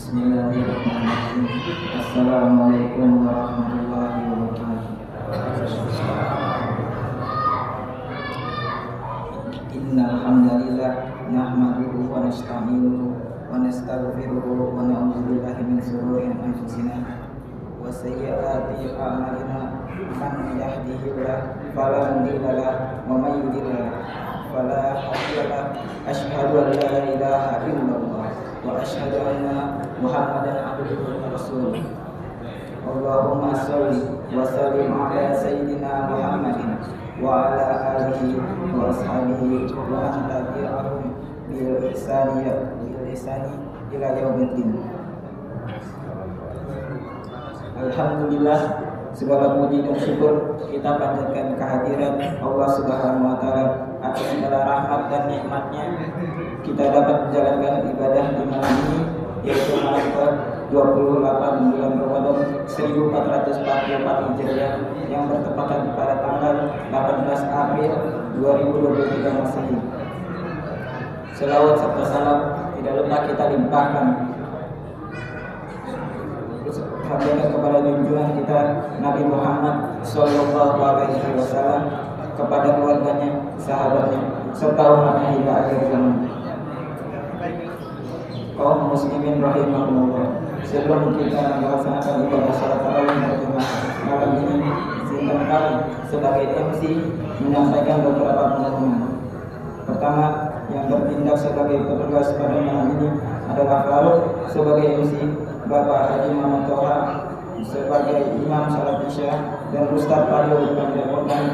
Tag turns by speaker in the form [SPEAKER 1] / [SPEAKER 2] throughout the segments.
[SPEAKER 1] Bismillahirrahmanirrahim. Assalamualaikum warahmatullahi wabarakatuh. Innal hamdalillah nahmaduhu wa nasta'inuhu wa nastaghfiruhu wa na'udzu billahi min shururi anfusina wa sayyiati a'malina. Man yahdihillahu fala mudilla lahu wa may yudlil fala hadiya lahu. Asyhadu an la ilaha illallah wa asyhadu anna Muhammadan abduhu wa rasuluh. Allahumma sholli wa sallim ala sayyidina Muhammadin wa ala alihi wa ashabihi wa man tabi'ahum bil ihsani ila yaumiddin. Alhamdulillah, segala puji dan syukur kita panjatkan kehadiran Allah Subhanahu wa taala atas segala rahmat dan nikmatnya kita dapat menjalankan ibadah di malam ini, yaitu malam ke-28 bulan Ramadan 1444 Hijriah yang bertepatan pada tanggal 18 April 2023 Masehi. Selawat serta salam tidak lupa kita limpahkan kepada junjungan kita Nabi Muhammad Sallallahu Alaihi Wasallam, kepada keluarganya, sahabatnya, serta umatnya hingga akhir zaman. Kaum muslimin rahimahumullah, sebelum kita melaksanakan ibadah salat tarawih berjamaah malam ini, izinkan kami sebagai MC menyampaikan beberapa pengumuman. Pertama, yang bertindak sebagai petugas pada malam ini adalah Faruk sebagai MC, Bapak Haji Muhammad Toha sebagai Imam Salat Isya, dan Ustaz Fadil Pandepokan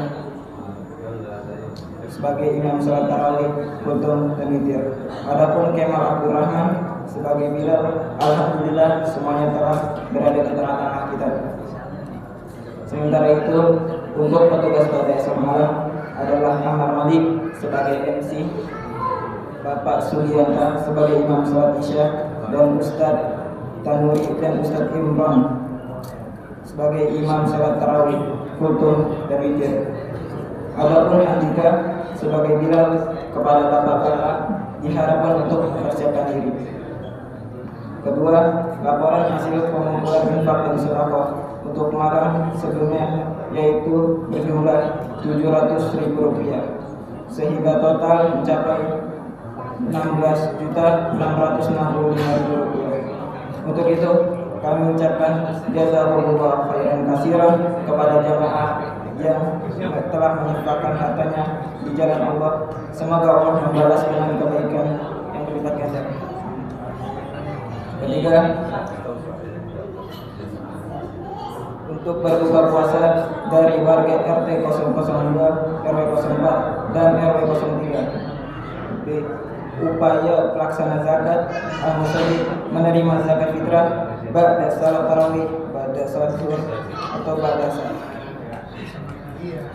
[SPEAKER 1] sebagai Imam Salat Tarawih Kultum dan Witir. Adapun Kemal Abdurrahman sebagai Bilal, alhamdulillah semuanya telah berada di tengah-tengah kita. Sementara itu, untuk petugas pada esok malam adalah Amar Malik sebagai MC, Bapak Sugianta sebagai Imam Salat Isya, dan Ustaz Tanuri dan Ustaz Imran sebagai Imam Salat Tarawih Kultum dan Witir. Adapun Andika sebagai Bilal kepada Bapak-Bapak diharapkan untuk mempersiapkan diri. Kedua, laporan hasil pengumpulan infak dan sedekah untuk malam sebelumnya yaitu berjumlah Rp700.000 sehingga total mencapai Rp16.665.000. Untuk itu kami mengucapkan jazakumullah khairan katsiran kepada jamaah yang telah menginfakkan hartanya di jalan Allah. Semoga Allah membalas dengan kebaikan yang berlipat ganda. Ketiga, untuk berbuka puasa dari warga RT 002, RW 04, dan RW 03. B. Upaya pelaksana zakat al-musallin menerima zakat fitrah ba'da salat tarawih, ba'da salat zuhur, atau ba'da salat.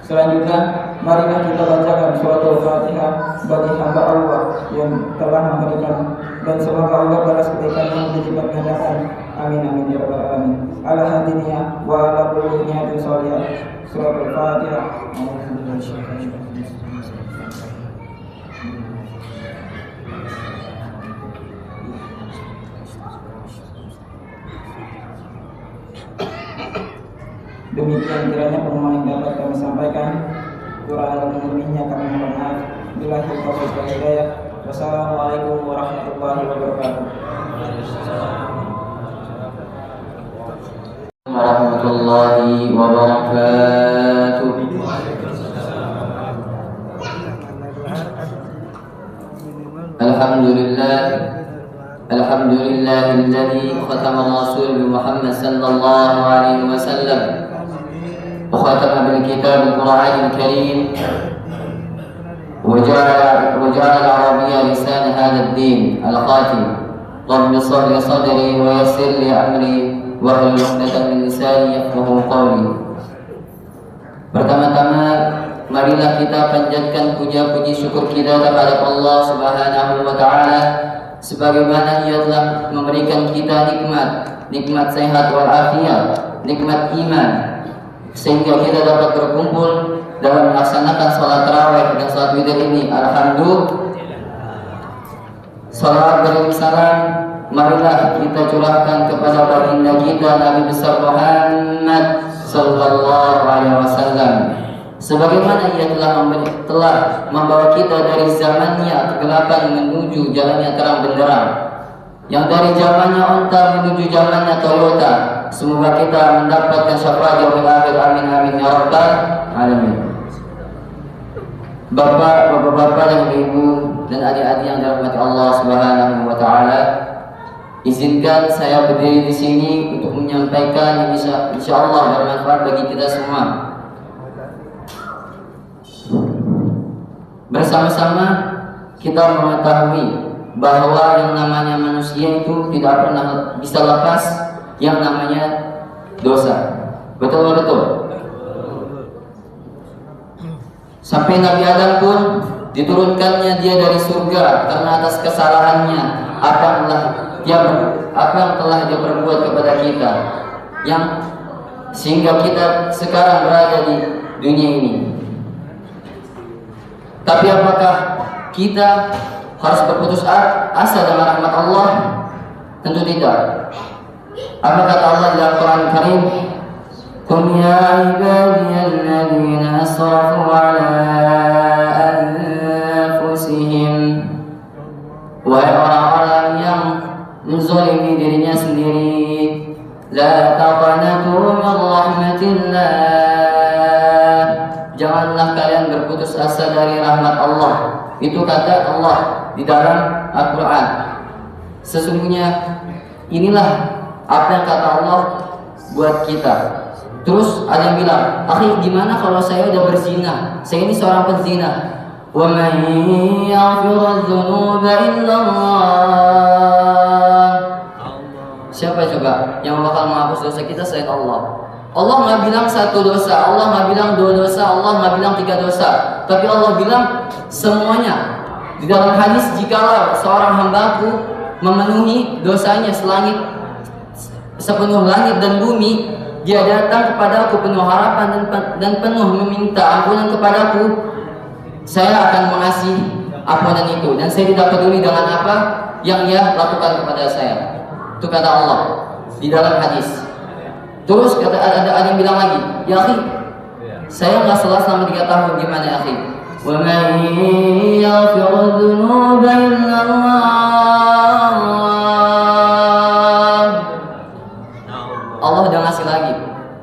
[SPEAKER 1] Selanjutnya, marilah kita bacakan suratul Fatihah bagi hamba Allah yang telah memberikan, dan semoga Allah balas kebaikan yang dilipat gandakan. Amin amin ya rabbal alamin. Ala hadiniya wa ala kulli niyatin sholihah. Suratul Fatihah. Demikian kiranya pengumuman yang dapat kami sampaikan. Kurang dan lebihnya kami mohon maaf. Billahi taufiq wal hidayah. Wassalamualaikum warahmatullahi wabarakatuh.
[SPEAKER 2] Warahmatullahi wabarakatuh. Alhamdulillah. Alhamdulillahilladzi khatama Rasul Muhammad sallallahu alaihi wasallam wa khatama bil kitab al-Qur'an al-Karim wa ja'ala al-arabiyya lisan hadha ad-din al-khatim. Rabbi shrah li sadri wa yassir li amri wa hlul 'uqdatam min lisani yafqahu qawli. Pertama-tama, marilah kita panjatkan puja-puji syukur kita kepada Allah Subhanahu wa taala, sebagaimana Ia telah memberikan kita nikmat sehat walafiat, nikmat iman, sehingga kita dapat berkumpul dalam melaksanakan salat tarawih dan salat witir ini. Alhamdulillah. Salawat dan salam marilah kita curahkan kepada baginda kita Nabi besar Muhammad sallallahu alaihi wasallam, sebagaimana ia telah membawa kita dari zamannya kegelapan menuju jalannya terang benderang, yang dari zamannya onta menuju zamannya Toyota. Semoga kita mendapatkan syafaat yaumil akhir, amin amin ya rabbal alamin. Bapak-bapak dan ibu dan adik-adik yang dirahmati Allah Subhanahu wa taala, izinkan saya berdiri di sini untuk menyampaikan yang insyaallah bermanfaat bagi kita semua. Bersama-sama kita mengetahui bahwa yang namanya manusia itu tidak pernah bisa lepas yang namanya dosa. Betul. Sampai Nabi Adam pun diturunkannya dia dari surga karena atas kesalahannya apa yang telah dia perbuat kepada kita, yang sehingga kita sekarang berada di dunia ini. Tapi apakah kita harus berputus asa dengan rahmat Allah? Tentu tidak. Apa kata Allah dalam Quran Karim? Qul ya ibadiyalladzina asrafu ala anfusihim, wahai orang-orang yang menzalimi dirinya sendiri, la taqnatu min rahmatillah, janganlah kalian berputus asa dari rahmat Allah. Itu kata Allah di dalam Al-Quran. Sesungguhnya inilah apa yang kata Allah buat kita. Terus ada yang bilang, akhi gimana kalau saya udah berzina? Saya ini seorang penzina. Wa man yaghfiru dzunuba illa Allah. Siapa coba yang bakal menghapus dosa kita selain Allah? Allah nggak bilang satu dosa, Allah nggak bilang dua dosa, Allah nggak bilang tiga dosa, tapi Allah bilang semuanya. Di dalam hadis, jikalau seorang hambaku memenuhi dosanya sepenuh langit dan bumi, dia datang kepadaku penuh harapan dan penuh meminta ampunan kepadaku, saya akan mengasihi ampunan itu, dan saya tidak peduli dengan apa yang ia lakukan kepada saya. Itu kata Allah di dalam hadis. Terus ada yang bilang lagi, ya akhi, saya nggak salah selama 3 tahun, gimana ya akhi? Wa man yaghfiru dzunuba illa Allah. Allah udah ngasih lagi.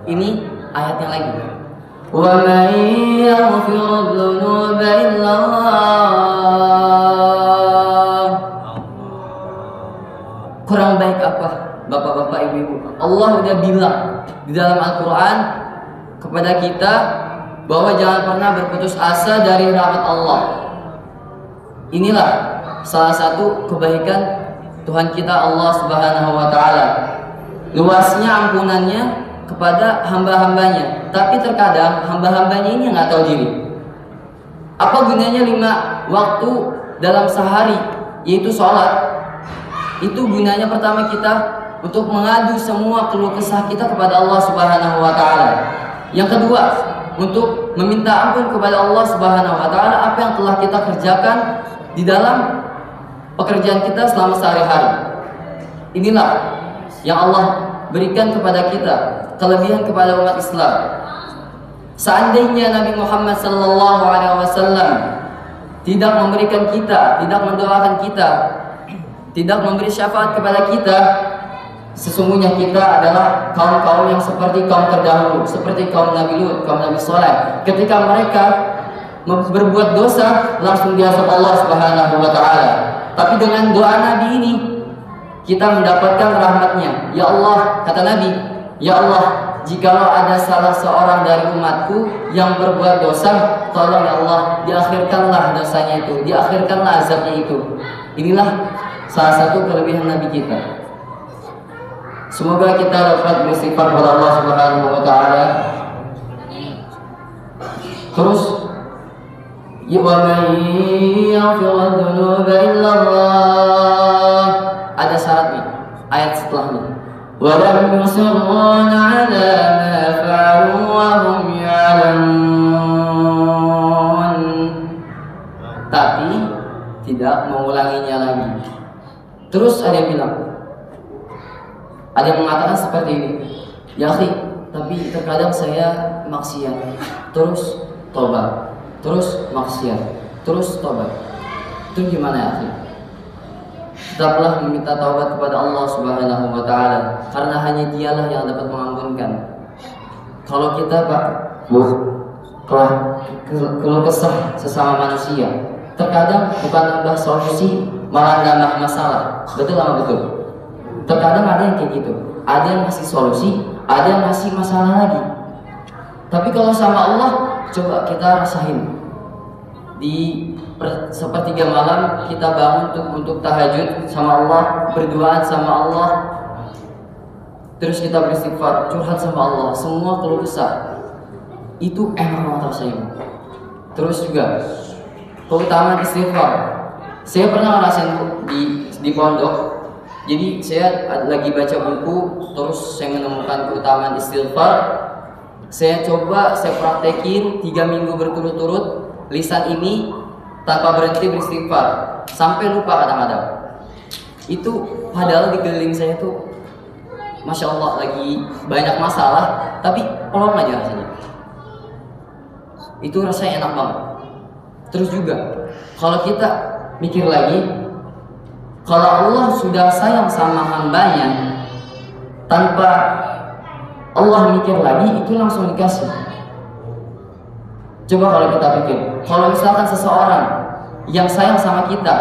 [SPEAKER 2] Ini ayatnya lagi. Wa man yaghfiru dzunuba illa Allah. Kurang baik apa? Bapak-bapak, ibu-ibu, Allah udah bilang di dalam Al-Quran kepada kita bahwa jangan pernah berputus asa dari rahmat Allah. Inilah salah satu kebaikan Tuhan kita Allah Subhanahu wa taala. Luasnya ampunannya kepada hamba-hambanya, tapi terkadang hamba-hambanya ini nggak tahu diri. Apa gunanya 5 waktu dalam sehari, yaitu sholat? Itu gunanya pertama kita untuk mengadu semua keluh kesah kita kepada Allah Subhanahu wa taala. Yang kedua, untuk meminta ampun kepada Allah Subhanahu wa taala apa yang telah kita kerjakan di dalam pekerjaan kita selama sehari-hari. Inilah yang Allah berikan kepada kita, kelebihan kepada umat Islam. Seandainya Nabi Muhammad sallallahu alaihi wasallam tidak memberikan kita, tidak mendoakan kita, tidak memberi syafaat kepada kita, sesungguhnya kita adalah kaum-kaum yang seperti kaum terdahulu, seperti kaum Nabi Lut, kaum Nabi Saleh. Ketika mereka berbuat dosa, langsung diazab Allah Subhanahu wa taala. Tapi dengan doa Nabi ini, kita mendapatkan rahmatnya. Ya Allah, kata Nabi, ya Allah, jikalau ada salah seorang dari umatku yang berbuat dosa, tolong ya Allah, diakhirkanlah dosanya itu, diakhirkanlah azabnya itu. Inilah salah satu kelebihan Nabi kita. Semoga kita dapat beristighfar kepada Allah Subhanahu wa taala. Terus, ya wa man yaghfiru dzunuba illa Allah. Ada syaratnya. Ayat setelahnya. Wa lam yusirrun 'ala ma fa'alu wa hum ya'lamun. Tapi tidak mengulanginya lagi. Terus ada yang bilang, ada yang mengatakan seperti ini, ya akhi, tapi terkadang saya maksiat, terus tobat, terus maksiat, terus tobat. Itu gimana ya akhi? Tetaplah meminta taubat kepada Allah Subhanahu wa Ta'ala, karena hanya Dialah yang dapat mengampunkan. Kalau kita kalau kesah sesama manusia, terkadang bukan nambah solusi, malah nambah masalah. Betul apa betul? Terkadang ada yang kayak gitu, ada yang ngasih solusi, ada yang ngasih masalah lagi. Tapi kalau sama Allah, coba kita rasain. Di sepertiga malam kita bangun untuk tahajud sama Allah, berduaan sama Allah, terus kita beristighfar, curhat sama Allah, semua keluh kesah. Itu enak banget rasanya. Terus juga keutamaan istighfar. Saya pernah ngerasain di pondok. Jadi saya lagi baca buku, terus saya menemukan keutamaan istighfar. Saya coba, saya praktekin 3 minggu berturut-turut lisan ini tanpa berhenti beristighfar, sampai lupa kadang-kadang. Itu padahal di keliling saya tuh Masya Allah lagi banyak masalah, tapi pelong aja rasanya. Itu rasanya enak banget. Terus juga kalau kita mikir lagi, kalau Allah sudah sayang sama hambanya, tanpa Allah mikir lagi, itu langsung dikasih. Coba kalau kita pikir, kalau misalkan seseorang yang sayang sama kita,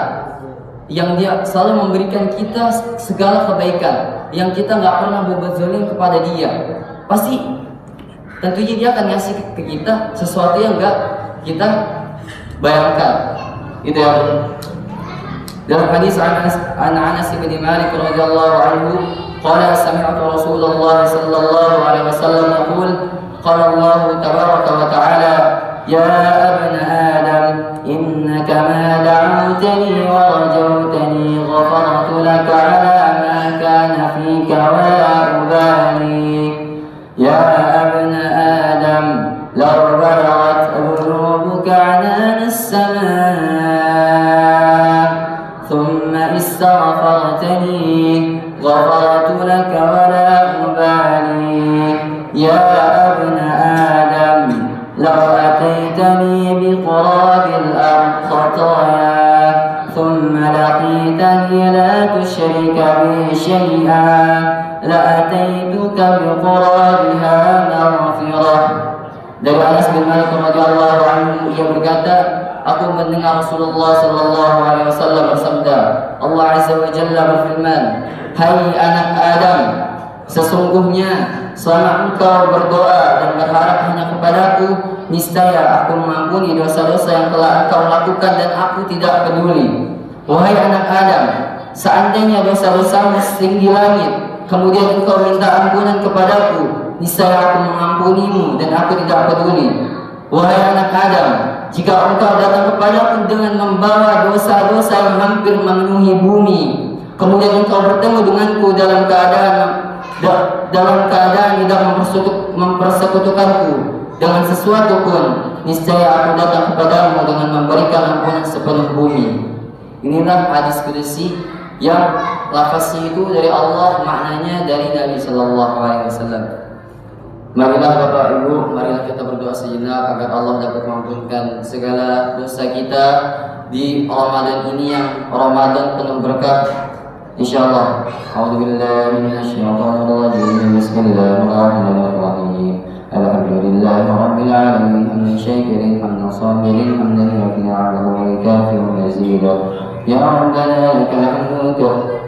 [SPEAKER 2] yang dia selalu memberikan kita segala kebaikan, yang kita nggak pernah berbuat zalim kepada dia, pasti tentunya dia akan ngasih ke kita sesuatu yang nggak kita bayangkan. Itu ya. Dalam hadis Anas bin Malik radhiyallahu anhu, qala sami'tu Rasulullah sallallahu alaihi wasallam yaqul, qala Allah tabaraka wa ta'ala, ya ibn Adam, innaka ma da'awtani wa rajawtani ghafartu laka ala ma kana fika wa la ubali. Ya ibn Adam, law balaghat dhunubuka 'anana as-samaa thumma istaghfartani ghafartu laka wa la ubali. Ya ibn Adam, law أتيتني بقراب الأرض خطايا ثم لقيتني لا تشرك بي شيئا لأتيتك بقرابها مغفرة. Dari Anas bin Malik radhiyallahu anhu, ia berkata, aku mendengar Rasulullah sallallahu alaihi wasallam bersabda, Allah azza wa jalla berfirman, hai anak Adam, sesungguhnya selama engkau berdoa dan berharap hanya kepadaku, niscaya aku mengampuni dosa-dosa yang telah engkau lakukan dan aku tidak peduli. Wahai anak Adam, seandainya dosa-dosamu setinggi langit, kemudian engkau minta ampunan kepadaku, niscaya aku mengampunimu dan aku tidak peduli. Wahai anak Adam, jika engkau datang kepadaku dengan membawa dosa-dosa yang hampir memenuhi bumi, kemudian engkau bertemu denganku dalam keadaan tidak mempersekutukanku dengan sesuatu pun, niscaya aku datang kepadamu dengan memberikan ampunan sepenuh bumi. Inilah hadis qudsi yang lafaznya itu dari Allah, maknanya dari Nabi Sallallahu Alaihi Wasallam. Marilah Bapak Ibu, marilah kita berdoa sejenak agar Allah dapat mengampunkan segala dosa kita di Ramadan ini yang Ramadan penuh berkah. Insyaallah. A'udzubillahi minasyaitonir rajim. Bismillahirrahmanirrahim. Alhamdulillahi rabbil alamin, hamdan syakirin, hamdan sabirin, hamdan yafi'u 'alamu wa kafi'u mazida. Ya Rabbana lakal hamdu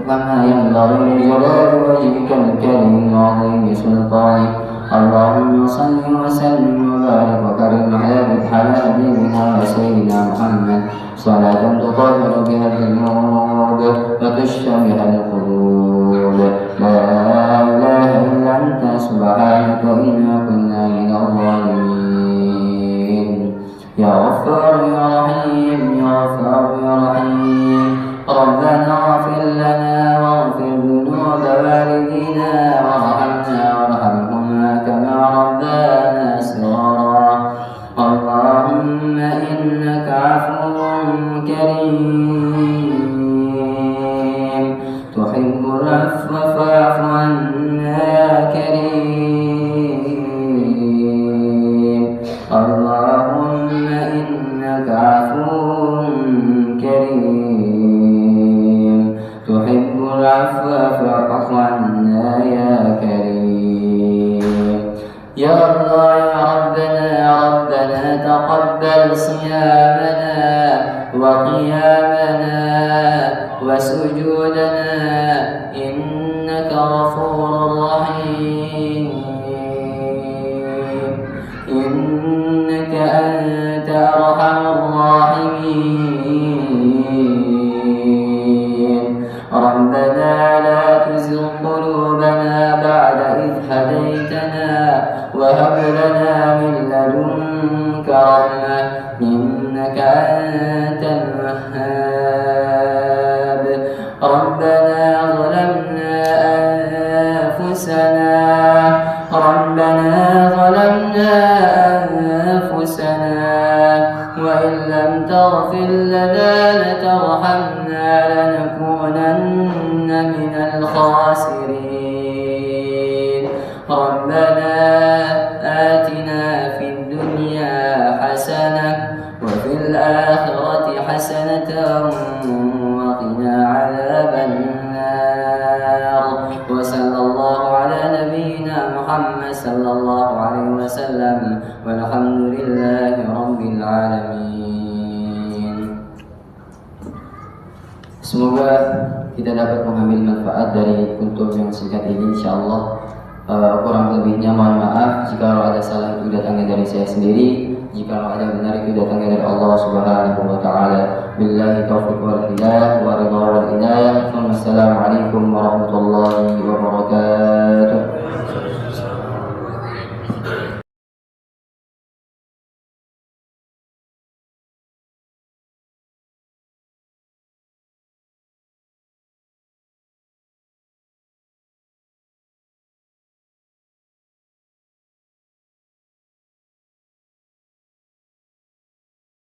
[SPEAKER 2] kama yanbaghi li jalali wajhikal karim wa 'azimi sultanik. Allahumma salli wa sallim wa barik wa karim ala habibina wa sayyidina Muhammad salatan tutahhiru biha al-dhunub wa tushfi biha al-qulub. La ilaha illa anta subhanaka inna kunna minadh dhalimin. Ya Ghaffar ya Rahim, ya Ghaffar ya Rahim. Rabbana ighfir lana waghfir dhunuba walidina warhamna warhamhuma kama rabbana shighara. Allahumma innaka 'afuwwun karim العفو فاعف عنا يا كريم اللهم إنك عفو كريم تحب العفو فاعف عنا يا كريم يا الله يا ربنا تقبل صيامنا وقيامنا وسجودنا إنك غفور رحيم إنك أنت أرحم الراحمين ربنا لا تزغ قلوبنا بعد إذ هديتنا وهب لنا من لدنك رحمة إنك أنت الوهاب ربنا ظلمنا أنفسنا وإن لم تغفر لنا لترحمنا لنكونن من الخاسرين ربنا آتنا في الدنيا حسنة وفي الآخرة حسنة وقنا عذاب النار وصلى الله على نبينا محمد صلى الله عليه وسلم والحمد لله رب العالمين. Semoga kita dapat mengambil manfaat dari kultur yang singkat ini, insyaallah. Kurang lebihnya mohon maaf jika ada salah itu datangnya dari saya sendiri, jika ada benar itu datangnya dari Allah Subhanahu wa taala. Billahi taufiq wal hidayah wa ridha wal hidayah. Wassalamualaikum warahmatullahi wabarakatuh.